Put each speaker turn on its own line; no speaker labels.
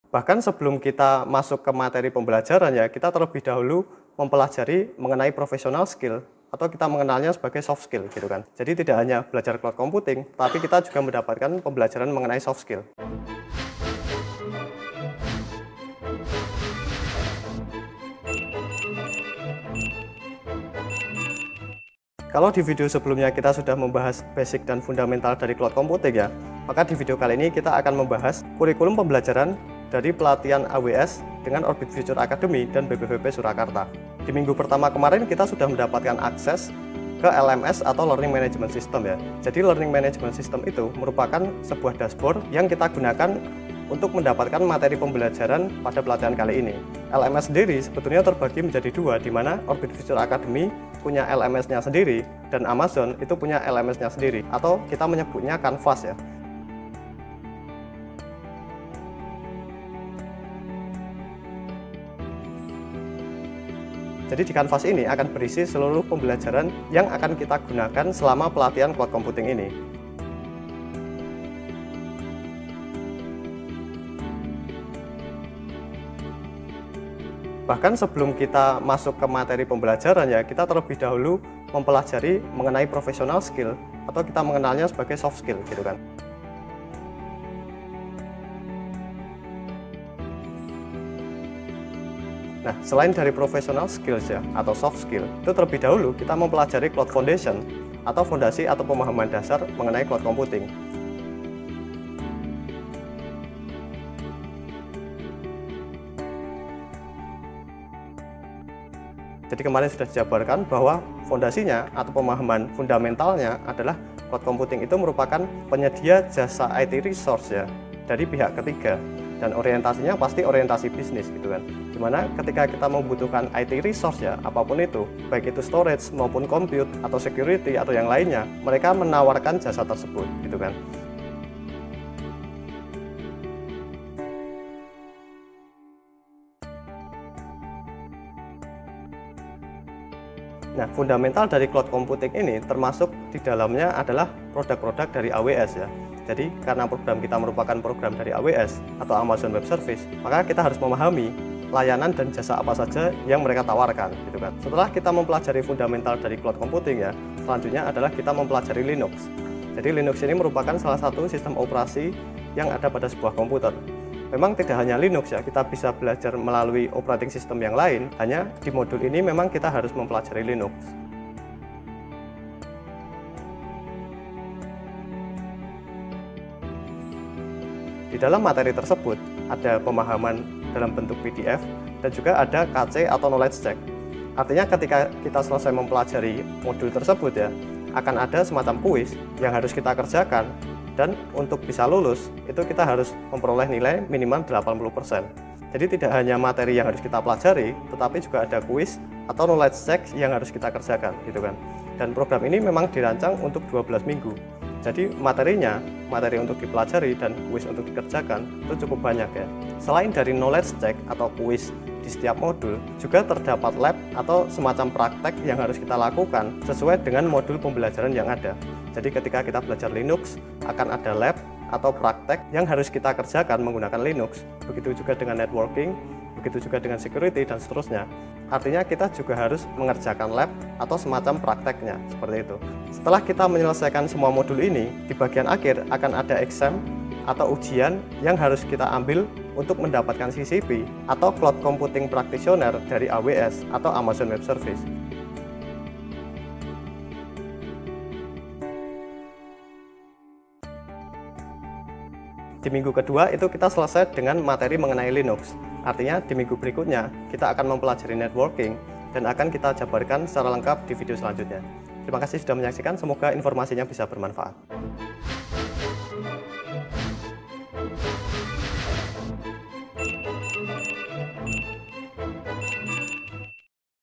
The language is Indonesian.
Bahkan sebelum kita masuk ke materi pembelajaran ya, kita terlebih dahulu mempelajari mengenai professional skill atau kita mengenalnya sebagai soft skill gitu kan. Jadi tidak hanya belajar cloud computing, tapi kita juga mendapatkan pembelajaran mengenai soft skill. Kalau di video sebelumnya kita sudah membahas basic dan fundamental dari cloud computing ya, maka di video kali ini kita akan membahas kurikulum pembelajaran dari pelatihan AWS dengan Orbit Future Academy dan BPVP Surakarta. Di minggu pertama kemarin kita sudah mendapatkan akses ke LMS atau Learning Management System ya. Jadi Learning Management System itu merupakan sebuah dashboard yang kita gunakan untuk mendapatkan materi pembelajaran pada pelatihan kali ini. LMS sendiri sebetulnya terbagi menjadi dua, di mana Orbit Future Academy punya LMS-nya sendiri dan Amazon itu punya LMS-nya sendiri, atau kita menyebutnya Canvas ya. Jadi di Canvas ini akan berisi seluruh pembelajaran yang akan kita gunakan selama pelatihan cloud computing ini. Bahkan sebelum kita masuk ke materi pembelajaran ya, kita terlebih dahulu mempelajari mengenai professional skill atau kita mengenalnya sebagai soft skill gitu kan. Nah, selain dari professional skills ya atau soft skill, itu terlebih dahulu kita mempelajari cloud foundation atau fondasi atau pemahaman dasar mengenai cloud computing. Jadi kemarin sudah dijabarkan bahwa fondasinya atau pemahaman fundamentalnya adalah cloud computing itu merupakan penyedia jasa IT resource ya dari pihak ketiga, dan orientasinya pasti orientasi bisnis gitu kan. Dimana ketika kita membutuhkan IT resource ya, apapun itu, baik itu storage maupun compute atau security atau yang lainnya, mereka menawarkan jasa tersebut gitu kan. Nah, fundamental dari cloud computing ini termasuk di dalamnya adalah produk-produk dari AWS ya. Jadi karena program kita merupakan program dari AWS atau Amazon Web Service, maka kita harus memahami layanan dan jasa apa saja yang mereka tawarkan gitu kan. Setelah kita mempelajari fundamental dari cloud computing ya, selanjutnya adalah kita mempelajari Linux. Jadi Linux ini merupakan salah satu sistem operasi yang ada pada sebuah komputer. Memang tidak hanya Linux ya, kita bisa belajar melalui operating system yang lain, hanya di modul ini memang kita harus mempelajari Linux. Di dalam materi tersebut ada pemahaman dalam bentuk PDF dan juga ada KC atau knowledge check. Artinya ketika kita selesai mempelajari modul tersebut ya, akan ada semacam kuis yang harus kita kerjakan. Dan untuk bisa lulus, itu kita harus memperoleh nilai minimal 80%. Jadi tidak hanya materi yang harus kita pelajari, tetapi juga ada kuis atau knowledge check yang harus kita kerjakan gitu kan. Dan program ini memang dirancang untuk 12 minggu. Jadi materinya, materi untuk dipelajari dan kuis untuk dikerjakan itu cukup banyak ya. Selain dari knowledge check atau kuis di setiap modul, juga terdapat lab atau semacam praktek yang harus kita lakukan sesuai dengan modul pembelajaran yang ada. Jadi ketika kita belajar Linux, akan ada lab atau praktek yang harus kita kerjakan menggunakan Linux. Begitu juga dengan networking, begitu juga dengan security dan seterusnya. Artinya kita juga harus mengerjakan lab atau semacam prakteknya, seperti itu. Setelah kita menyelesaikan semua modul ini, di bagian akhir akan ada exam atau ujian yang harus kita ambil untuk mendapatkan CCP atau Cloud Computing Practitioner dari AWS atau Amazon Web Service. Di minggu kedua itu kita selesai dengan materi mengenai Linux. Artinya di minggu berikutnya kita akan mempelajari networking dan akan kita jabarkan secara lengkap di video selanjutnya. Terima kasih sudah menyaksikan, semoga informasinya bisa bermanfaat.